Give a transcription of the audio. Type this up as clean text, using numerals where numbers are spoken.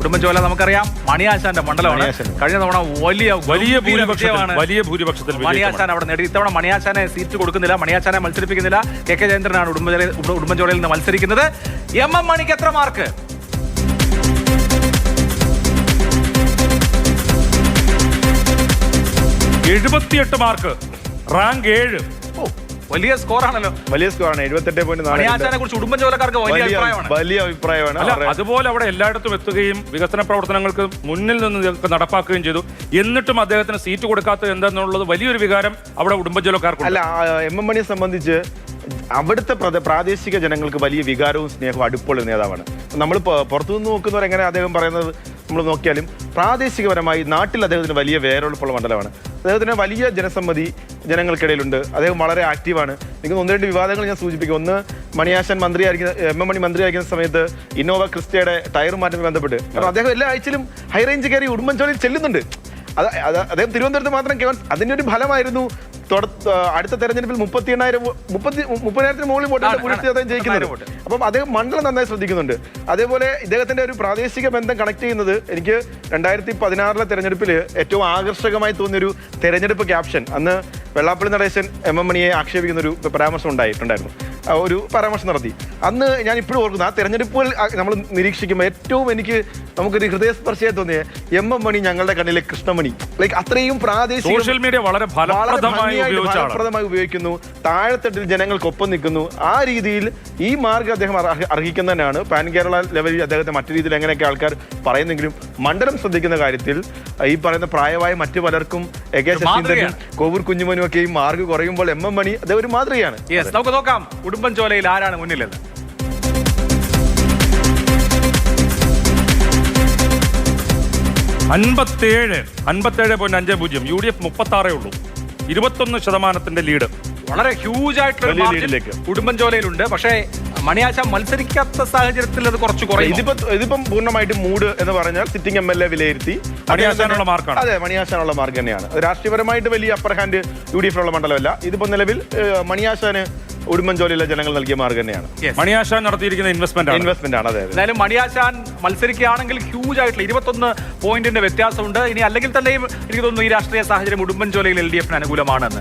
ഉടുമ്പൻചോല നമുക്കറിയാം മണിയാശാന്റെ മണ്ഡലമാണ്. കഴിഞ്ഞ തവണ വലിയ ഭൂരിപക്ഷത്തിൽ മണിയാശാൻ അവിടെ നേടി. ഇത്തവണ മണിയാശാനെ സീറ്റ് കൊടുക്കുന്നില്ല, മണിയാശാനെ മത്സരിപ്പിക്കുന്നില്ല. കെ ജയേന്ദ്രനാണ് ഉടുമ്പൻചോലയിൽ നിന്ന് മത്സരിക്കുന്നത്. എം മണിക്ക് എത്ര മാർക്ക്? 78 mark, rank 7. വലിയ സ്കോറാണല്ലോ. വലിയ സ്കോറാണ്. 78.4 കുറിച്ച് ഉടുമ്പൻചോലക്കാർക്ക് വലിയ അഭിപ്രായമാണ്. അല്ല, അതുപോലെ അവിടെ എല്ലായിടത്തും എത്തുകയും വികസന പ്രവർത്തനങ്ങൾക്ക് മുന്നിൽ നിന്ന് നടപ്പാക്കുകയും ചെയ്തു. എന്നിട്ടും അദ്ദേഹത്തിന് സീറ്റ് കൊടുക്കാത്തത് എന്താണെന്നുള്ളത് വലിയൊരു വികാരം അവിടെ ഉടുമ്പൻചോലക്കാർക്ക്. അല്ല, എം മണിയെ സംബന്ധിച്ച് അവിടുത്തെ പ്രാദേശിക ജനങ്ങൾക്ക് വലിയ വികാരവും സ്നേഹവും അടുപ്പുള്ള നേതാവാണ്. നമ്മൾ പുറത്തുനിന്ന് നോക്കുന്നവർ എങ്ങനെ അദ്ദേഹം പറയുന്നത് നമ്മൾ നോക്കിയാലും പ്രാദേശികപരമായി നാട്ടിൽ അദ്ദേഹത്തിന് വലിയ വേരുറപ്പുള്ള മണ്ഡലമാണ്. അദ്ദേഹത്തിന് വലിയ ജനസമ്മതി ജനങ്ങൾക്കിടയിലുണ്ട്. അദ്ദേഹം വളരെ ആക്റ്റീവാണ്. എനിക്ക് 1-2 വിവാദങ്ങൾ ഞാൻ സൂചിപ്പിക്കും. ഒന്ന്, മണിയാശാൻ എം മണി മന്ത്രിയായിരിക്കുന്ന സമയത്ത് ഇന്നോവ ക്രിസ്റ്റയുടെ ടയർ മാറ്റവുമായി ബന്ധപ്പെട്ട് കാരണം അദ്ദേഹം എല്ലാ ആഴ്ചയിലും ഹൈറേഞ്ച് കയറി ഉടുമ്പൻചോലയിൽ ചെല്ലുന്നുണ്ട്. അദ്ദേഹം തിരുവനന്തപുരത്ത് മാത്രം അതിൻ്റെ ഒരു ഫലമായിരുന്നു അടുത്ത തെരഞ്ഞെടുപ്പിൽ 30,000 മുകളിൽ വോട്ടാണ് അദ്ദേഹം ജയിക്കുന്നത്. അപ്പം അദ്ദേഹം മണ്ഡലം നന്നായി ശ്രദ്ധിക്കുന്നുണ്ട്. അതേപോലെ ഇദ്ദേഹത്തിന്റെ ഒരു പ്രാദേശിക ബന്ധം കണക്ട് ചെയ്യുന്നത് എനിക്ക് 2016 തെരഞ്ഞെടുപ്പിൽ ഏറ്റവും ആകർഷകമായി തോന്നിയൊരു തെരഞ്ഞെടുപ്പ് ക്യാപ്ഷൻ, അന്ന് വെള്ളാപ്പള്ളി നടേശൻ എം മണിയെ ആക്ഷേപിക്കുന്ന ഒരു പരാമർശം ഒരു പരാമർശം നടത്തി. അന്ന് ഞാൻ ഇപ്പോഴും ഓർക്കുന്നു, ആ തെരഞ്ഞെടുപ്പുകൾ നമ്മൾ നിരീക്ഷിക്കുമ്പോൾ ഏറ്റവും നമുക്കൊരു ഹൃദയസ്പർശിയായി തോന്നിയ എം മണി ഞങ്ങളുടെ കണ്ണിലെ കൃഷ്ണമണി. ലൈക്ക് അത്രയും പ്രാദേശിക സോഷ്യൽ മീഡിയ വളരെ ഫലപ്രദമായി ഉപയോഗിക്കുന്നു, താഴെത്തട്ടിൽ ജനങ്ങൾക്കൊപ്പം നിൽക്കുന്നു. ആ രീതിയിൽ ഈ മാർഗ്ഗം അദ്ദേഹം അർഹിക്കുന്നതന്നെയാണ്. പാൻ കേരള ലെവലിൽ അദ്ദേഹത്തെ മറ്റു രീതിയിൽ എങ്ങനെയൊക്കെ ആൾക്കാർ പറയുന്നെങ്കിലും മണ്ഡലം ശ്രദ്ധിക്കുന്ന കാര്യത്തിൽ ഈ പറയുന്ന പ്രായമായ മറ്റു പലർക്കും ശശീന്ദ്രനും കോവൂർ കുഞ്ഞുമനും ഒക്കെ ഈ മാർഗ്ഗ് കുറയുമ്പോൾ എം മണി അദ്ദേഹം ഒരു മാതൃകയാണ്. നമുക്ക് നോക്കാം ഉടുമ്പൻചോലയിൽ ആരാണ് മുന്നിലെന്ന്. 57.50. UDF 36 ഉള്ളൂ. 21% ലീഡ്. വളരെ ഹ്യൂജ് ആയിട്ടുള്ള ഉടുമ്പൻചോലയിലുണ്ട്. പക്ഷേ മണിയാശാൻ മത്സരിക്കാത്ത സാഹചര്യത്തിൽ അത് കുറച്ച് കുറയും. ഇതിപ്പം പൂർണ്ണമായിട്ട് മൂഡ് എന്ന് പറഞ്ഞാൽ സിറ്റിംഗ് MLA വിലയിരുത്തി മണിയാശാനുള്ള മാർക്കാണ്. അതെ, മണിയാശാനുള്ള മാർക്ക് തന്നെയാണ്. രാഷ്ട്രീയപരമായിട്ട് വലിയ അപ്പർ ഹാൻഡ് UDF മണ്ഡലമല്ല. ഇതിപ്പോ നിലവിൽ മണിയാശാന് ഉടുമ്പൻചോലയിലെ ജനങ്ങൾ നൽകിയ മാർഗ്ഗം തന്നെയാണ്. മണിയാശാൻ നടത്തിയിരിക്കുന്ന ഇൻവെസ്റ്റ്മെന്റ് ആണ്. എന്തായാലും മണിയാശാൻ മത്സരിക്കുകയാണെങ്കിൽ ഹ്യൂജ് ആയിട്ടുള്ള 21 പോയിന്റിന്റെ വ്യത്യാസമുണ്ട്. ഇനി അല്ലെങ്കിൽ തന്നെയും എനിക്ക് തോന്നുന്നു ഈ രാഷ്ട്രീയ സാഹചര്യം ഉടുമ്പൻചോലയിൽ LDF അനുകൂലമാണെന്ന്.